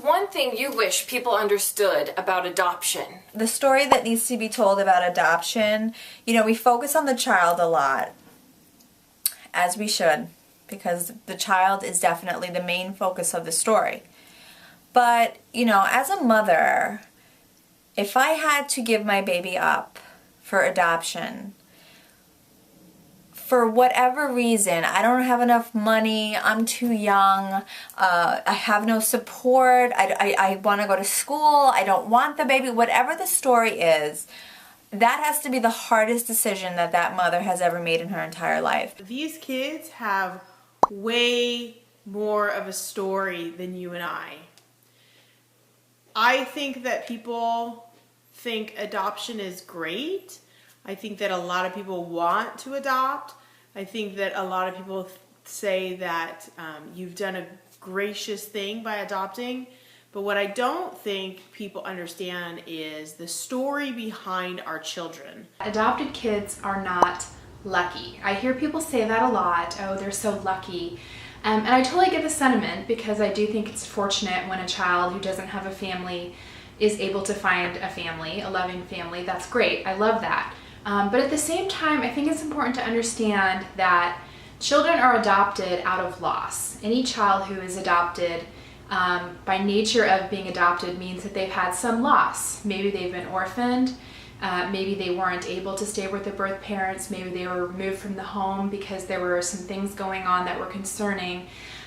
one thing you wish people understood about adoption? The story that needs to be told about adoption, you know, we focus on the child a lot, as we should, because the child is definitely the main focus of the story. But, you know, as a mother, if I had to give my baby up for adoption, for whatever reason, I don't have enough money, I'm too young, I have no support, I want to go to school, I don't want the baby, whatever the story is, that has to be the hardest decision that that mother has ever made in her entire life. These kids have way more of a story than you and I. I think that people think adoption is great. I think that a lot of people want to adopt. I think that a lot of people say that you've done a gracious thing by adopting. But what I don't think people understand is the story behind our children. Adopted kids are not lucky. I hear people say that a lot. Oh, they're so lucky. And I totally get the sentiment, because I do think it's fortunate when a child who doesn't have a family is able to find a family, a loving family. That's great. I love that. But at the same time, I think it's important to understand that children are adopted out of loss. Any child who is adopted, by nature of being adopted, means that they've had some loss. Maybe they've been orphaned. Maybe they weren't able to stay with their birth parents. Maybe they were removed from the home because there were some things going on that were concerning.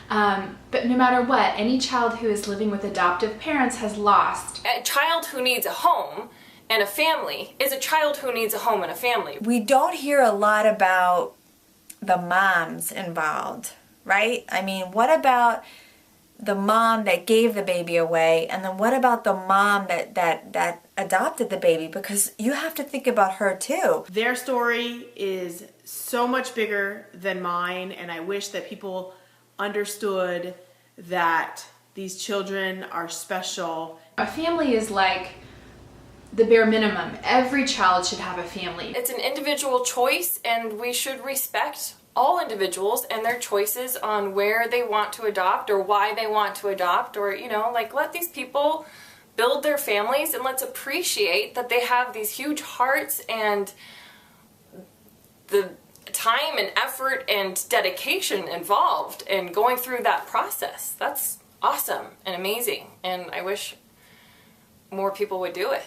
But no matter what, any child who is living with adoptive parents has lost. A child who needs a home and a family is a child who needs a home and a family. We don't hear a lot about the moms involved, right? I mean, what about the mom that gave the baby away, and then what about the mom that adopted the baby? Because you have to think about her too. Their story is so much bigger than mine, and I wish that people understood that these children are special. A family is like the bare minimum. Every child should have a family. It's an individual choice, and we should respect all individuals and their choices on where they want to adopt or why they want to adopt, or, you know, like, let these people build their families, and let's appreciate that they have these huge hearts and the time and effort and dedication involved in going through that process. That's awesome and amazing, and I wish more people would do it.